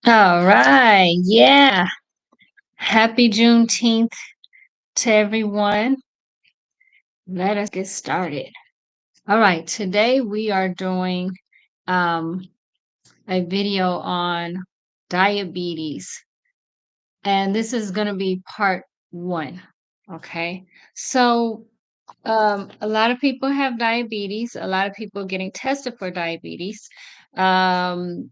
All right. Yeah. Happy Juneteenth to everyone. Let us get started. All right. Today we are doing um, a video on diabetes, and this is going to be part one. Okay. So, a lot of people have diabetes, a lot of people getting tested for diabetes. Um,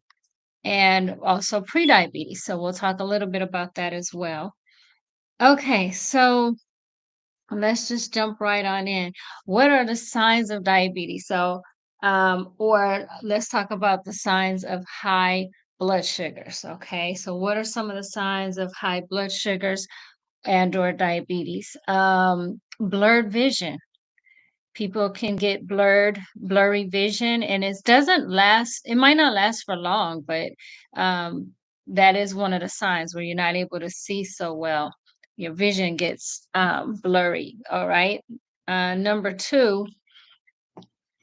and also prediabetes. So, we'll talk a little bit about that as well. Okay, so let's just jump right on in. What are the signs of diabetes? Or let's talk about the signs of high blood sugars. Okay, so what are some of the signs of high blood sugars and or diabetes? Blurred vision. People can get blurry vision, and it doesn't last. It might not last for long, but um, that is one of the signs where you're not able to see so well. Your vision gets blurry. All right. Number two,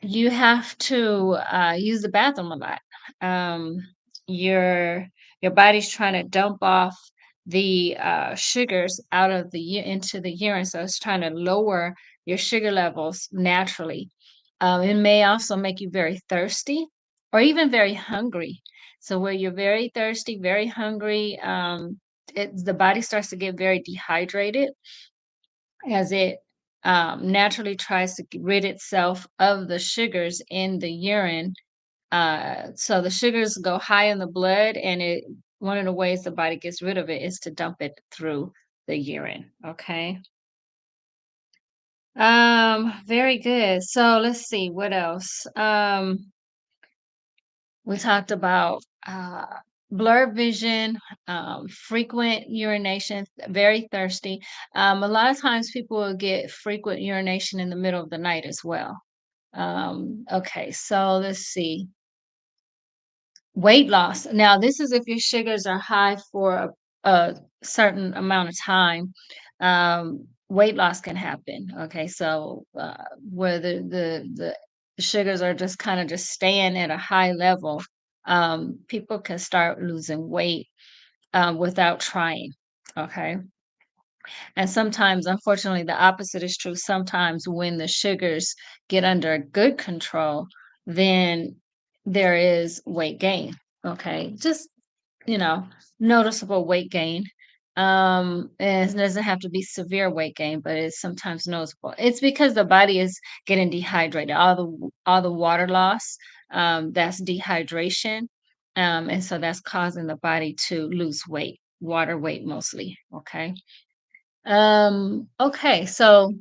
you have to use the bathroom a lot. Um, your your body's trying to dump off the sugars out of into the urine, so it's trying to lower your sugar levels naturally. It may also make you very thirsty or even very hungry. So where you're very thirsty, very hungry, the body starts to get very dehydrated as it naturally tries to rid itself of the sugars in the urine. So the sugars go high in the blood, and it one of the ways the body gets rid of it is to dump it through the urine. Okay. Very good. So let's see what else. We talked about blurred vision, frequent urination, very thirsty. A lot of times people will get frequent urination in the middle of the night as well. Okay, so let's see. Weight loss. Now, this is if your sugars are high for a certain amount of time. Weight loss can happen. Okay, so where the sugars are just kind of just staying at a high level, people can start losing weight without trying. Okay, and sometimes, unfortunately, the opposite is true. Sometimes, when the sugars get under good control, then there is weight gain. Okay. Just, you know, noticeable weight gain. And it doesn't have to be severe weight gain, but it's sometimes noticeable. It's because the body is getting dehydrated. All the water loss, that's dehydration. And so that's causing the body to lose weight, water weight mostly. Okay. Okay, so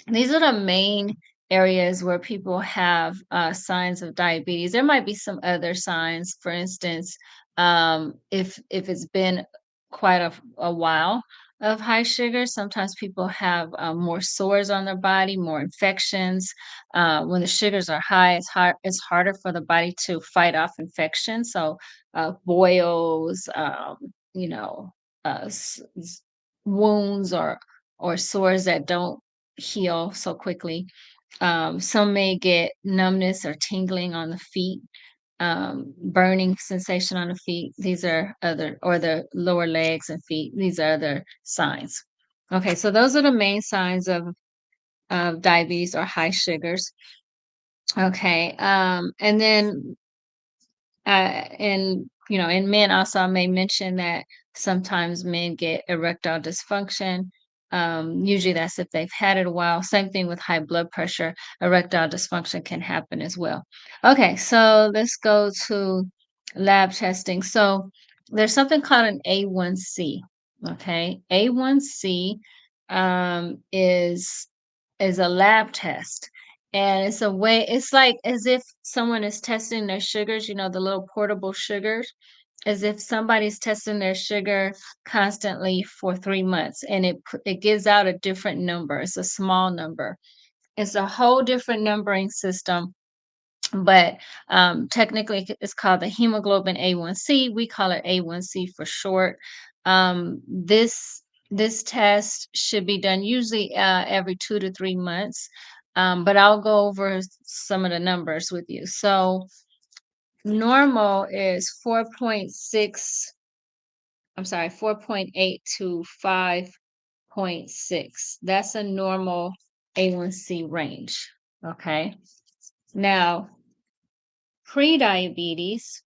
these are the main areas where people have signs of diabetes. There might be some other signs. For instance, if it's been quite a while of high sugar, sometimes people have more sores on their body, more infections. When the sugars are high, it's harder for the body to fight off infection. So boils, you know, wounds or sores that don't heal so quickly. Some may get numbness or tingling on the feet, burning sensation on the feet. These are other, or the lower legs and feet. These are other signs. Okay, so those are the main signs of diabetes or high sugars. Okay, and then and in men also, I may mention that sometimes men get erectile dysfunction. Usually that's if they've had it a while. Same thing with high blood pressure. Erectile dysfunction can happen as well. Okay, so let's go to lab testing. So there's something called an A1C. Okay, A1C is a lab test, and it's a way, it's like as if someone is testing their sugars, the little portable sugars, as if somebody's testing their sugar constantly for 3 months, and it gives out a different number. It's a small number. It's a whole different numbering system, but technically it's called the hemoglobin A1C. We call it A1C for short. This test should be done usually every 2 to 3 months, but I'll go over some of the numbers with you. So normal is 4.6, I'm sorry, 4.8 to 5.6. That's a normal A1C range. Okay. Now, prediabetes,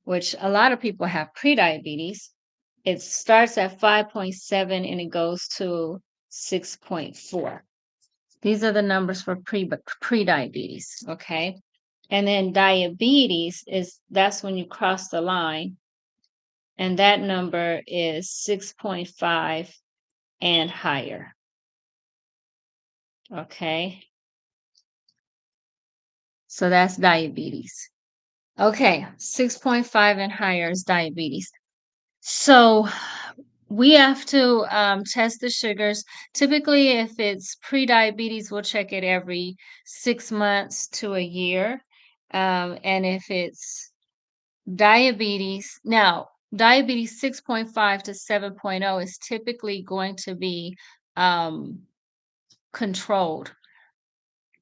which a lot of people have prediabetes, it starts at 5.7 and it goes to 6.4. These are the numbers for prediabetes, okay? And then diabetes that's when you cross the line, and that number is 6.5 and higher. Okay. So that's diabetes. Okay, 6.5 and higher is diabetes. So we have to test the sugars. Typically, if it's pre-diabetes, we'll check it every 6 months to a year. And if it's diabetes, now diabetes 6.5 to 7.0 is typically going to be controlled.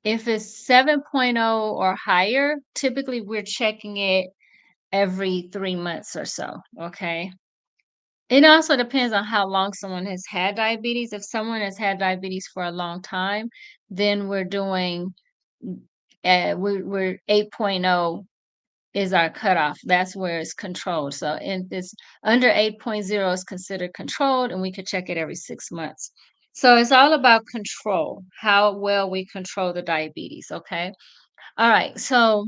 If it's 7.0 or higher, typically we're checking it every 3 months or so. Okay. It also depends on how long someone has had diabetes. If someone has had diabetes for a long time, then we're doing, we're 8.0 is our cutoff. That's where it's controlled. So if it's under 8.0 is considered controlled, and we could check it every 6 months. So it's all about control, how well we control the diabetes. Okay. All right. So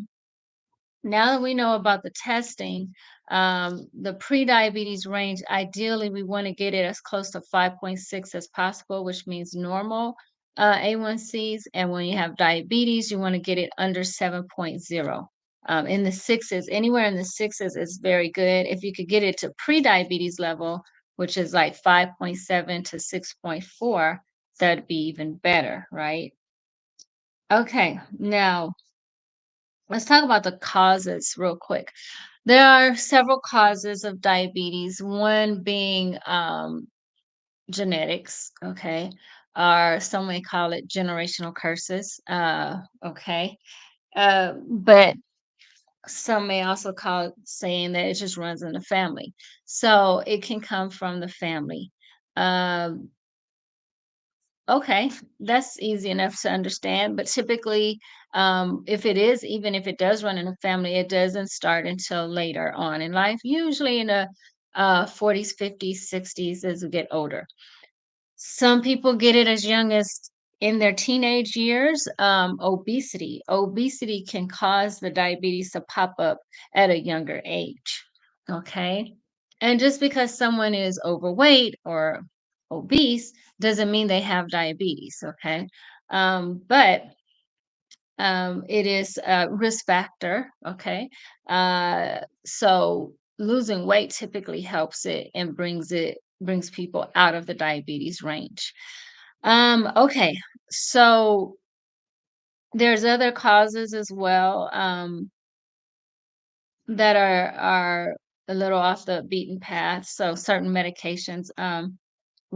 now that we know about the testing, the pre-diabetes range, ideally we want to get it as close to 5.6 as possible, which means normal A1Cs. And when you have diabetes, you want to get it under 7.0. In the sixes, anywhere in the sixes is very good. If you could get it to pre-diabetes level, which is like 5.7 to 6.4, that'd be even better, right? Okay, now let's talk about the causes real quick. There are several causes of diabetes, one being genetics, okay, or some may call it generational curses, okay, but some may also call it saying that it just runs in the family. So it can come from the family. Um, Okay, that's easy enough to understand. But typically, if it is, even if it does run in a family, it doesn't start until later on in life, usually in the 40s, 50s, 60s as we get older. Some people get it as young as in their teenage years. Obesity can cause the diabetes to pop up at a younger age. Okay. And just because someone is overweight or obese doesn't mean they have diabetes. Okay. But it is a risk factor. Okay. So losing weight typically helps it and brings people out of the diabetes range. Okay. So there's other causes as well that are a little off the beaten path. So certain medications,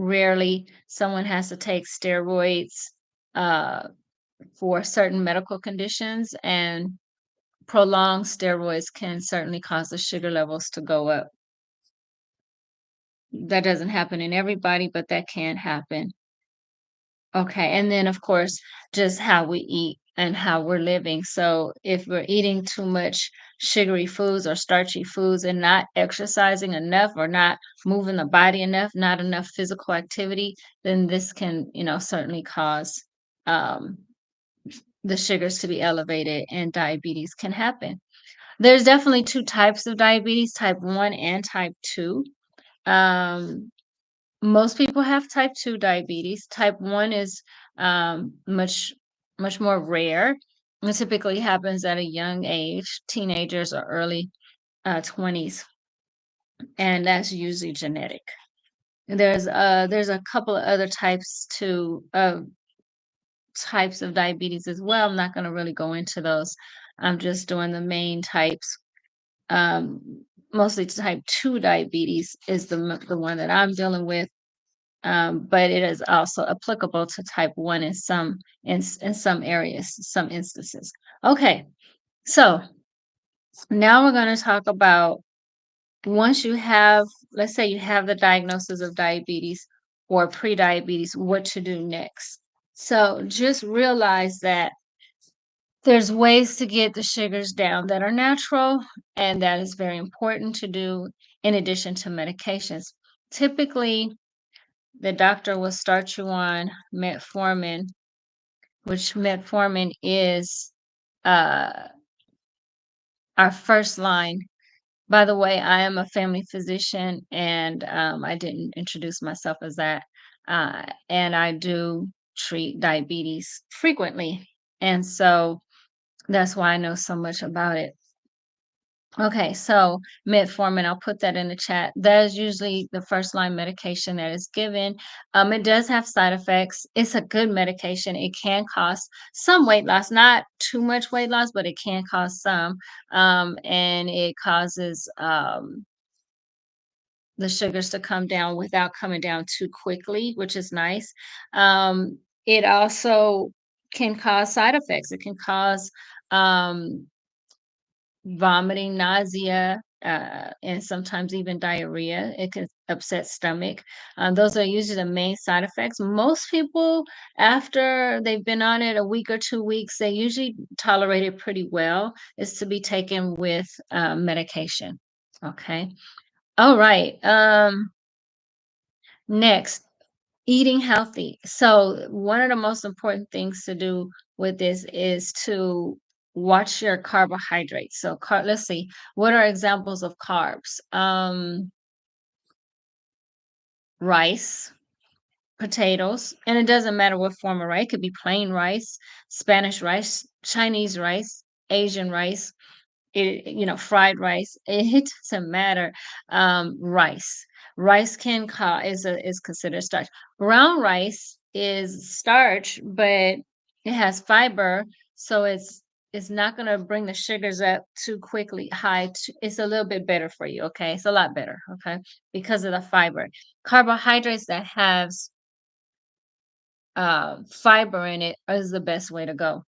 rarely someone has to take steroids uh, for certain medical conditions, and prolonged steroids can certainly cause the sugar levels to go up. That doesn't happen in everybody, but that can happen. Okay, and then of course, just how we eat and how we're living. So if we're eating too much sugary foods or starchy foods and not exercising enough or not moving the body enough, not enough physical activity, then this can, certainly cause um, the sugars to be elevated and diabetes can happen. There's definitely two types of diabetes, type 1 and type 2. Um, Most people have type 2 diabetes. Type 1 is much more rare. It typically happens at a young age, teenagers or early 20s, and that's usually genetic. There's a couple of other types of diabetes as well. I'm not going to really go into those. I'm just doing the main types. Mostly type 2 diabetes is the one that I'm dealing with. But it is also applicable to type 1 in some areas, some instances. Okay, so Now we're going to talk about once you have, let's say you have the diagnosis of diabetes or pre-diabetes, what to do next. So just realize that there's ways to get the sugars down that are natural, and that is very important to do in addition to medications. Typically, the doctor will start you on metformin, which metformin is uh, our first line. By the way, I am a family physician, and I didn't introduce myself as that. And I do treat diabetes frequently. And so that's why I know so much about it. Okay, so metformin, I'll put that in the chat. That is usually the first line medication that is given. It does have side effects. It's a good medication. It can cause some weight loss, not too much weight loss, but it can cause some. And it causes the sugars to come down without coming down too quickly, which is nice. It also can cause side effects. It can cause vomiting, nausea, and sometimes even diarrhea. It can upset stomach. Those are usually the main side effects. Most people, after they've been on it a week or 2 weeks, they usually tolerate it pretty well. It's to be taken with medication. Okay. All right. Next, eating healthy. So, one of the most important things to do with this is to watch your carbohydrates. So, let's see, what are examples of carbs? Rice, potatoes, and it doesn't matter what form of rice. It could be plain rice, Spanish rice, Chinese rice, Asian rice, fried rice. It doesn't matter. Rice can cause is considered starch. Brown rice is starch, but it has fiber, so it's not going to bring the sugars up too quickly high. It's a little bit better for you. Okay, it's a lot better. Okay, because of the fiber. Carbohydrates that has fiber in it is the best way to go.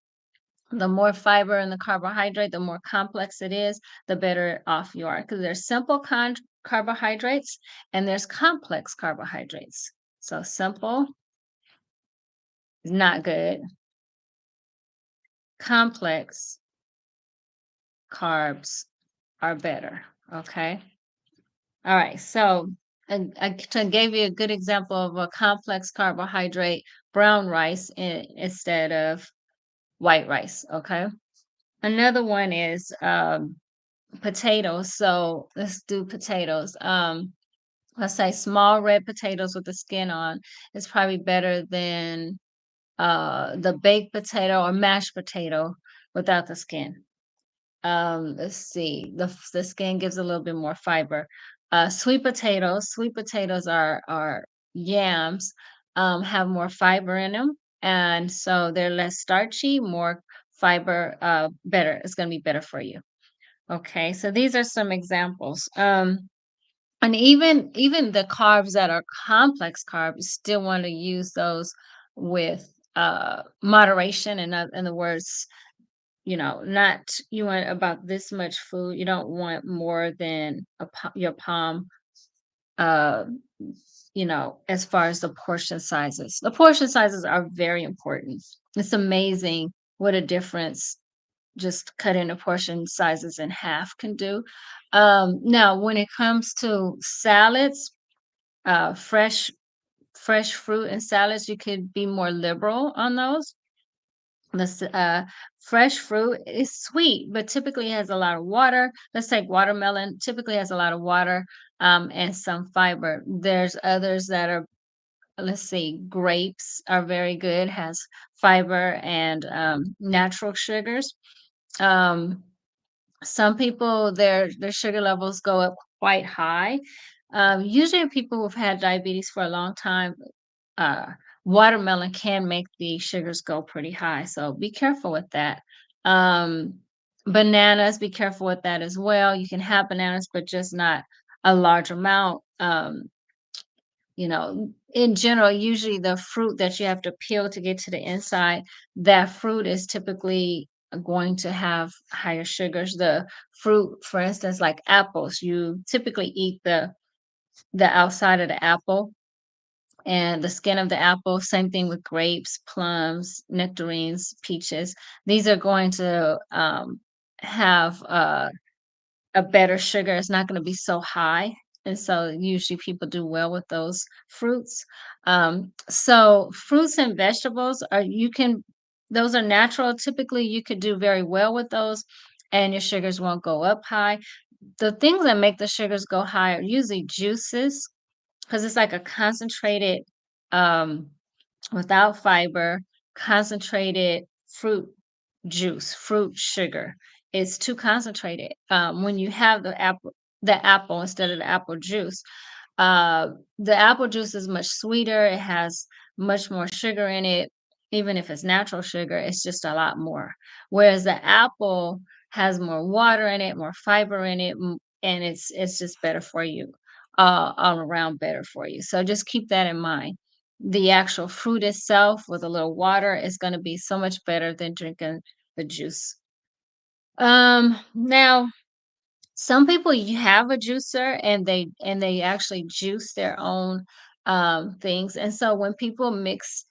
The more fiber in the carbohydrate, the more complex it is, the better off you are. Because there's simple carbohydrates and there's complex carbohydrates. So simple is not good. Complex carbs are better. Okay. All right. So I gave you a good example of a complex carbohydrate, brown rice instead of white rice. Okay. Another one is potatoes. So let's do potatoes. Let's say small red potatoes with the skin on is probably better than the baked potato or mashed potato without the skin. Let's see. The skin gives a little bit more fiber. Sweet potatoes are yams, have more fiber in them, and so they're less starchy, more fiber, better. It's going to be better for you. Okay, so these are some examples. And even the carbs that are complex carbs, you still want to use those with moderation. In the words, not you want about this much food. You don't want more than your palm. Uh, as far as the portion sizes, the portion sizes are very important. It's amazing what a difference just cutting the portion sizes in half can do. Now, when it comes to salads, fresh fruit and salads, you could be more liberal on those. This fresh fruit is sweet, but typically has a lot of water. Let's take watermelon. Typically has a lot of water and some fiber. There's others that are, let's see, grapes are very good, has fiber and natural sugars. Um, some people their sugar levels go up quite high. Usually people who've had diabetes for a long time, uh, watermelon can make the sugars go pretty high, so be careful with that. Um, Bananas, be careful with that as well. You can have bananas, but just not a large amount. In general, usually the fruit that you have to peel to get to the inside, that fruit is typically going to have higher sugars. The fruit, for instance, like apples, you typically eat the outside of the apple and the skin of the apple. Same thing with grapes, plums, nectarines, peaches. These are going to have a better sugar. It's not going to be so high. And so usually people do well with those fruits. So fruits and vegetables are you can those are natural. Typically you could do very well with those and your sugars won't go up high. The things that make the sugars go high are usually juices because it's like a concentrated um without fiber, concentrated fruit juice, fruit sugar. It's too concentrated. When you have the apple instead of the apple juice, uh, the apple juice is much sweeter. It has much more sugar in it. Even if it's natural sugar, it's just a lot more. Whereas the apple has more water in it, more fiber in it, and it's just better for you, all around better for you. So just keep that in mind. The actual fruit itself with a little water is going to be so much better than drinking the juice. Now some people you have a juicer and they actually juice their own things. And so when people mix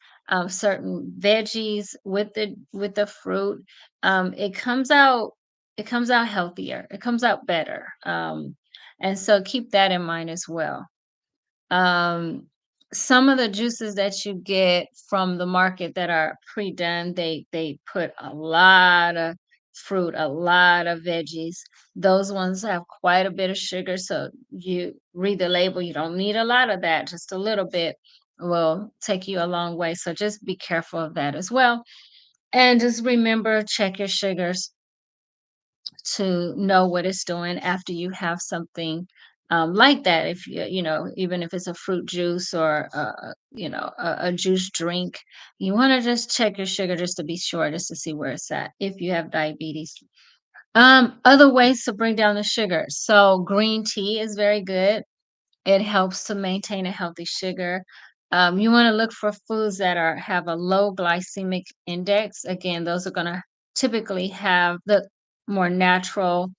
certain veggies with the fruit, it comes out healthier. It comes out better. And so keep that in mind as well. Um, some of the juices that you get from the market that are pre-done, they put a lot of fruit, a lot of veggies. Those ones have quite a bit of sugar, so you read the label, you don't need a lot of that, just a little bit will take you a long way. So just be careful of that as well. And just remember, check your sugars to know what it's doing after you have something like that. If even if it's a fruit juice or a juice drink, you want to just check your sugar just to be sure, just to see where it's at if you have diabetes. Other ways to bring down the sugar. So green tea is very good. It helps to maintain a healthy sugar. You want to look for foods that have a low glycemic index. Again, those are going to typically have the more natural,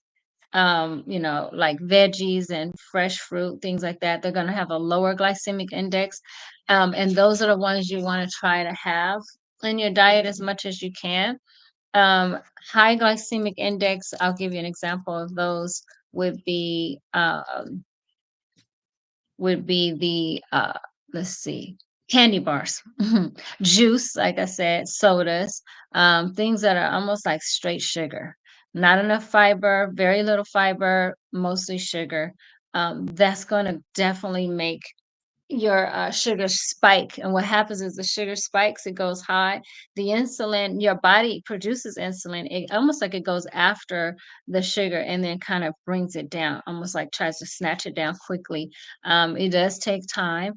like veggies and fresh fruit, things like that. They're going to have a lower glycemic index. And those are the ones you want to try to have in your diet as much as you can. Um, High glycemic index, I'll give you an example of those would be the let's see, candy bars, juice, like I said, sodas, things that are almost like straight sugar. Not enough fiber, very little fiber, mostly sugar. That's going to definitely make your sugar spike. And what happens is the sugar spikes, it goes high. The insulin, your body produces insulin. It almost like it goes after the sugar and then kind of brings it down, almost like tries to snatch it down quickly. It does take time,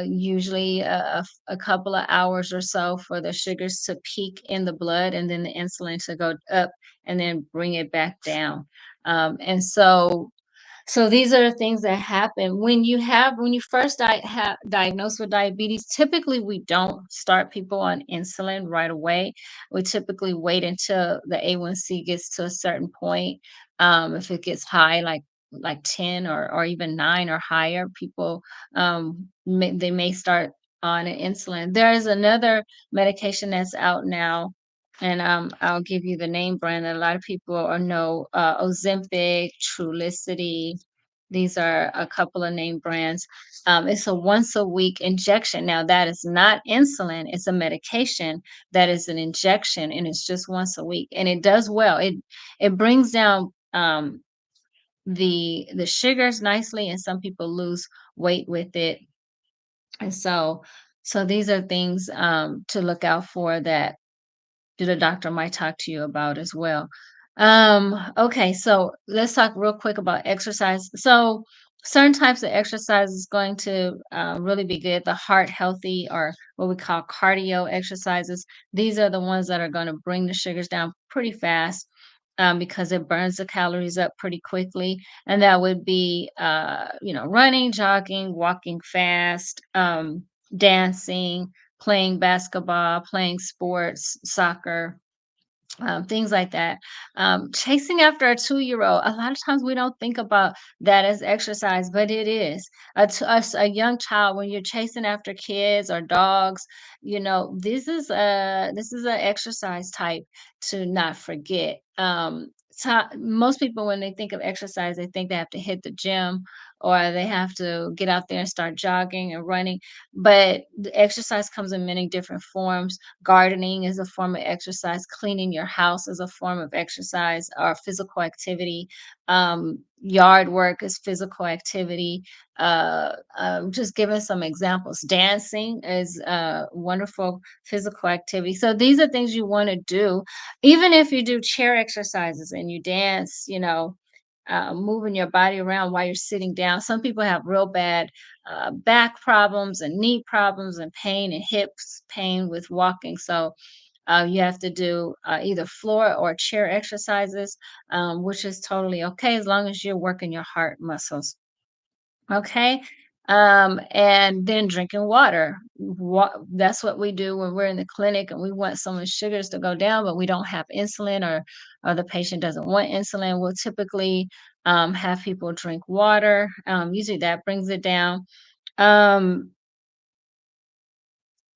usually a couple of hours or so for the sugars to peak in the blood and then the insulin to go up and then bring it back down. And so these are the things that happen when you first diagnosed with diabetes. Typically, we don't start people on insulin right away. We typically wait until the A1C gets to a certain point. If it gets high, like 10 or even 9 or higher, people they may start on an insulin. There is another medication that's out now, and I'll give you the name brand that a lot of people know, Ozempic, Trulicity. These are a couple of name brands. It's a once a week injection. Now that is not insulin. It's a medication that is an injection, and it's just once a week, and it does well. It brings down the sugars nicely, and some people lose weight with it. And so these are things to look out for that the doctor might talk to you about as well. Okay, so let's talk real quick about exercise. So certain types of exercise is going to really be good. The heart healthy, or what we call cardio exercises. These are the ones that are going to bring the sugars down pretty fast. Because it burns the calories up pretty quickly, and that would be, running, jogging, walking fast, dancing, playing basketball, playing sports, soccer, things like that. Chasing after a 2-year-old, a lot of times we don't think about that as exercise, but it is. A young child, when you're chasing after kids or dogs, this is an exercise type to not forget. Most people, when they think of exercise, they think they have to hit the gym or they have to get out there and start jogging and running. But the exercise comes in many different forms. Gardening is a form of exercise. Cleaning your house is a form of exercise or physical activity. Yard work is physical activity. Just giving some examples. Dancing is a wonderful physical activity. So these are things you want to do. Even if you do chair exercises and you dance, moving your body around while you're sitting down. Some people have real bad back problems and knee problems and pain and hips pain with walking. So you have to do either floor or chair exercises, which is totally okay as long as you're working your heart muscles. Okay. And then drinking water. That's what we do when we're in the clinic and we want someone's sugars to go down, but we don't have insulin, or the patient doesn't want insulin. We'll typically have people drink water. Usually that brings it down. Um,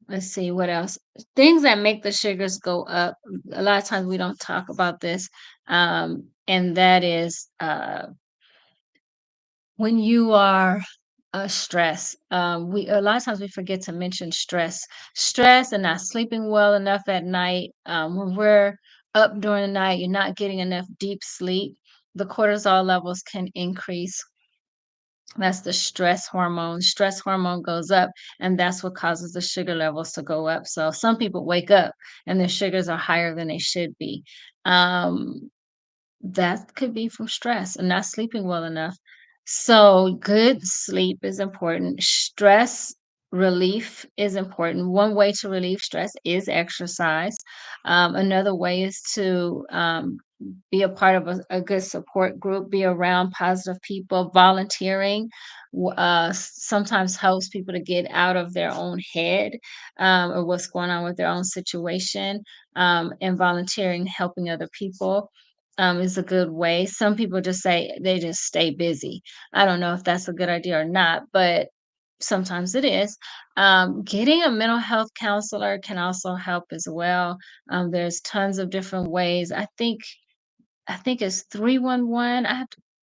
let's see what else. Things that make the sugars go up. A lot of times we don't talk about this. And that is when you are stressed. We A lot of times we forget to mention stress and not sleeping well enough at night. When we're up during the night, you're not getting enough deep sleep. The cortisol levels can increase. That's the stress hormone. Stress hormone goes up, and that's what causes the sugar levels to go up. So some people wake up and their sugars are higher than they should be. Um, that could be from stress and not sleeping well enough. So, good sleep is important. Stress relief is important. One way to relieve stress is exercise. Another way is to be a part of a good support group, be around positive people. Volunteering sometimes helps people to get out of their own head, or what's going on with their own situation. And volunteering, helping other people is a good way. Some people just say they just stay busy. I don't know if that's a good idea or not, but sometimes it is. Getting a mental health counselor can also help as well. There's tons of different ways. I think it's 311.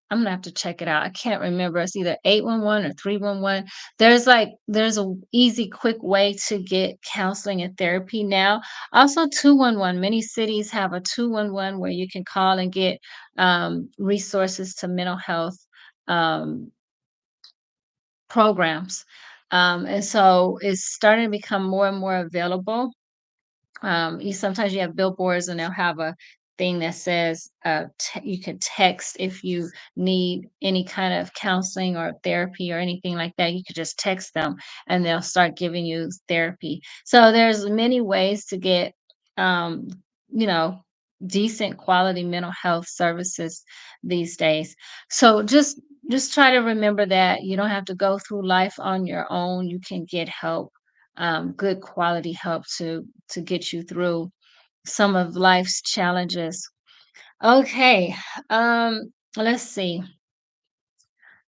I'm gonna have to check it out. I can't remember. It's either 811 or 311. There's a easy, quick way to get counseling and therapy now. Also 211. Many cities have a 211 where you can call and get resources to mental health um, programs. And so it's starting to become more and more available. You sometimes you have billboards and they'll have a thing that says you can text if you need any kind of counseling or therapy or anything like that. You could just text them and they'll start giving you therapy. So there's many ways to get um, you know decent quality mental health services these days. So just try to remember that you don't have to go through life on your own. You can get help, good quality help to get you through some of life's challenges. Okay, let's see.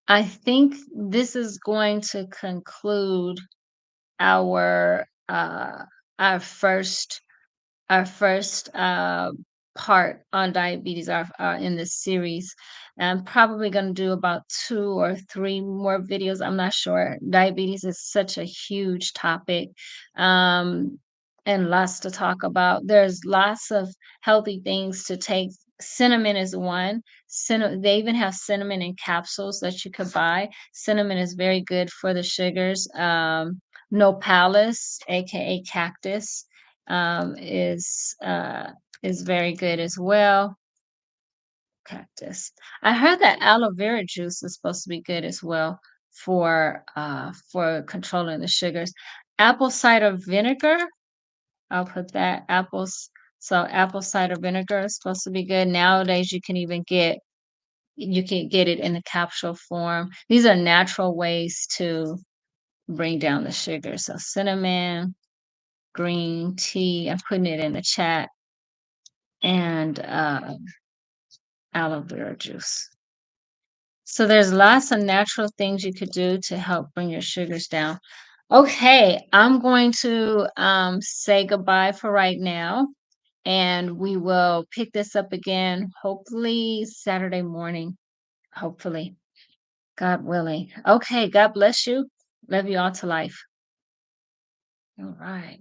I think this is going to conclude our uh, our first our first part on diabetes in this series. I'm probably going to do about 2 or 3 more videos. I'm not sure. Diabetes is such a huge topic, um, and lots to talk about. There's lots of healthy things to take. Cinnamon is one. They even have cinnamon in capsules that you could buy. Cinnamon is very good for the sugars. Nopales, aka cactus, is very good as well. Cactus. I heard that aloe vera juice is supposed to be good as well for controlling the sugars. Apple cider vinegar. I'll put that apples. So apple cider vinegar is supposed to be good. Nowadays, you can get it in the capsule form. These are natural ways to bring down the sugar. So cinnamon, green tea. I'm putting it in the chat. and aloe vera juice. So there's lots of natural things you could do to help bring your sugars down. Okay, I'm going to say goodbye for right now, and we will pick this up again hopefully Saturday morning. Hopefully, God willing. Okay, God bless you. Love you all to life. All right.